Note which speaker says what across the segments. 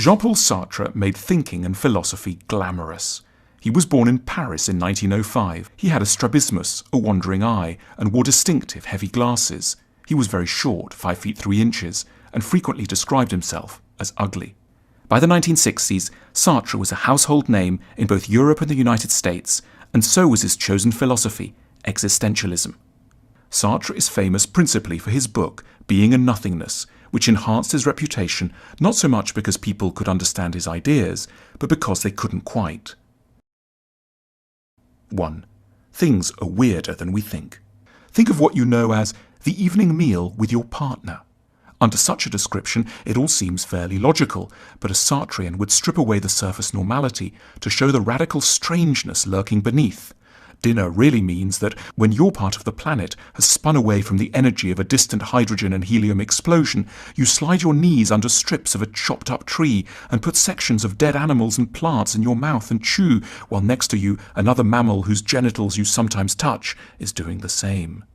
Speaker 1: Jean-Paul Sartre made thinking and philosophy glamorous. He was born in Paris in 1905. He had a strabismus, a wandering eye, and wore distinctive heavy glasses. He was very short, 5 feet 3 inches, and frequently described himself as ugly. By the 1960s, Sartre was a household name in both Europe and the United States, and so was his chosen philosophy, existentialism. Sartre is famous principally for his book, Being and Nothingness, which enhanced his reputation not so much because people could understand his ideas, but because they couldn't quite. 1. Things are weirder than we think. Think of what you know as the evening meal with your partner. Under such a description, it all seems fairly logical, but a Sartrean would strip away the surface normality to show the radical strangeness lurking beneath. Dinner really means that when your part of the planet has spun away from the energy of a distant hydrogen and helium explosion, you slide your knees under strips of a chopped-up tree and put sections of dead animals and plants in your mouth and chew, while next to you another mammal whose genitals you sometimes touch is doing the same.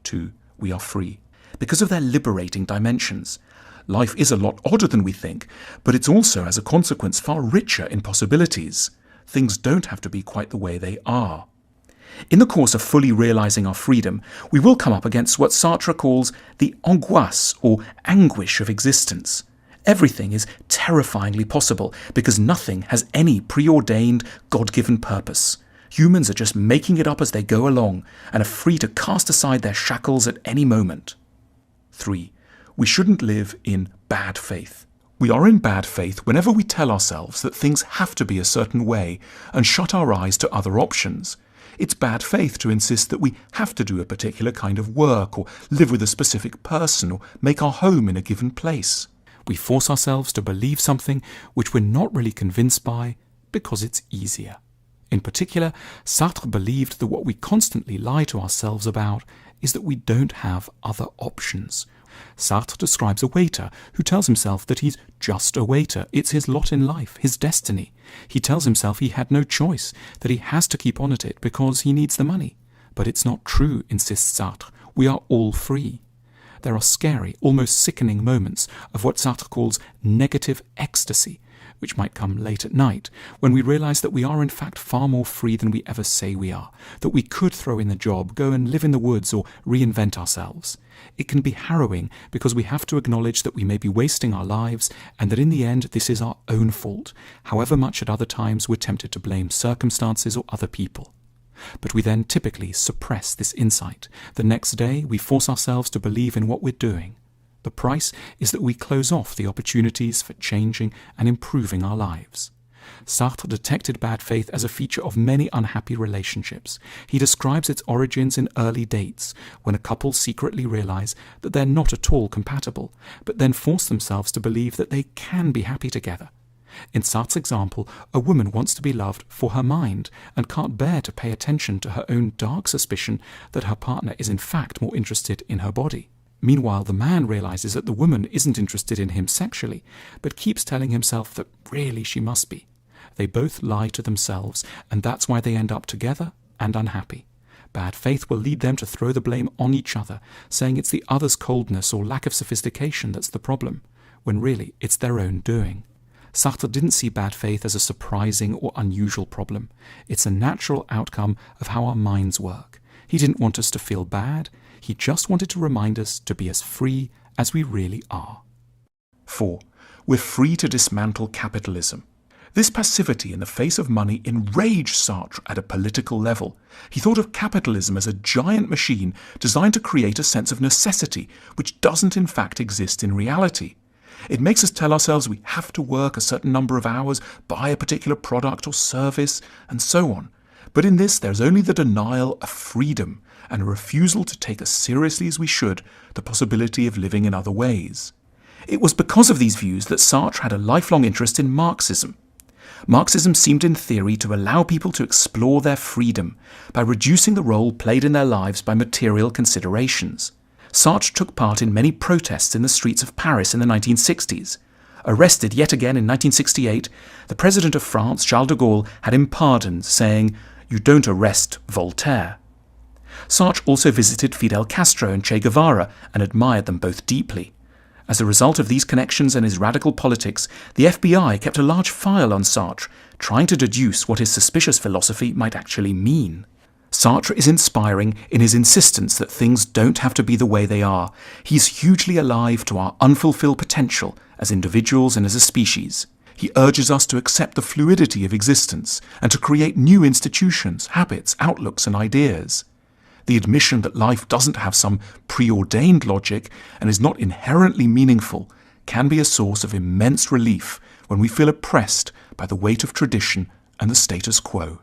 Speaker 1: 2. We are free. Because of their liberating dimensions. Life is a lot odder than we think, but it's also, as a consequence, far richer in possibilities. Things don't have to be quite the way they are. In the course of fully realizing our freedom, we will come up against what Sartre calls the angoisse or anguish of existence. Everything is terrifyingly possible because nothing has any preordained, God-given purpose. Humans are just making it up as they go along and are free to cast aside their shackles at any moment. 3. We shouldn't live in bad faith. We are in bad faith whenever we tell ourselves that things have to be a certain way and shut our eyes to other options. It's bad faith to insist that we have to do a particular kind of work or live with a specific person or make our home in a given place. We force ourselves to believe something which we're not really convinced by because it's easier. In particular, Sartre believed that what we constantly lie to ourselves about is that we don't have other options. Sartre describes a waiter who tells himself that he's just a waiter. It's his lot in life, his destiny. He tells himself he had no choice, that he has to keep on at it because he needs the money. But it's not true, insists Sartre. We are all free. There are scary, almost sickening moments of what Sartre calls negative ecstasy, which might come late at night, when we realize that we are in fact far more free than we ever say we are, that we could throw in the job, go and live in the woods or reinvent ourselves. It can be harrowing because we have to acknowledge that we may be wasting our lives and that in the end this is our own fault, however much at other times we're tempted to blame circumstances or other people. But we then typically suppress this insight. The next day we force ourselves to believe in what we're doing. The price is that we close off the opportunities for changing and improving our lives. Sartre detected bad faith as a feature of many unhappy relationships. He describes its origins in early dates, when a couple secretly realize that they're not at all compatible, but then force themselves to believe that they can be happy together. In Sartre's example, a woman wants to be loved for her mind and can't bear to pay attention to her own dark suspicion that her partner is in fact more interested in her body. Meanwhile, the man realizes that the woman isn't interested in him sexually, but keeps telling himself that really she must be. They both lie to themselves, and that's why they end up together and unhappy. Bad faith will lead them to throw the blame on each other, saying it's the other's coldness or lack of sophistication that's the problem, when really it's their own doing. Sartre didn't see bad faith as a surprising or unusual problem. It's a natural outcome of how our minds work. He didn't want us to feel bad. He just wanted to remind us to be as free as we really are. 4. We're free to dismantle capitalism. This passivity in the face of money enraged Sartre at a political level. He thought of capitalism as a giant machine designed to create a sense of necessity, which doesn't in fact exist in reality. It makes us tell ourselves we have to work a certain number of hours, buy a particular product or service, and so on. But in this, there's only the denial of freedom and a refusal to take as seriously as we should the possibility of living in other ways. It was because of these views that Sartre had a lifelong interest in Marxism. Marxism seemed in theory to allow people to explore their freedom by reducing the role played in their lives by material considerations. Sartre took part in many protests in the streets of Paris in the 1960s. Arrested yet again in 1968, the President of France, Charles de Gaulle, had him pardoned, saying, "You don't arrest Voltaire." Sartre also visited Fidel Castro and Che Guevara and admired them both deeply. As a result of these connections and his radical politics, the FBI kept a large file on Sartre, trying to deduce what his suspicious philosophy might actually mean. Sartre is inspiring in his insistence that things don't have to be the way they are. He's hugely alive to our unfulfilled potential as individuals and as a species. He urges us to accept the fluidity of existence and to create new institutions, habits, outlooks, and ideas. The admission that life doesn't have some preordained logic and is not inherently meaningful can be a source of immense relief when we feel oppressed by the weight of tradition and the status quo.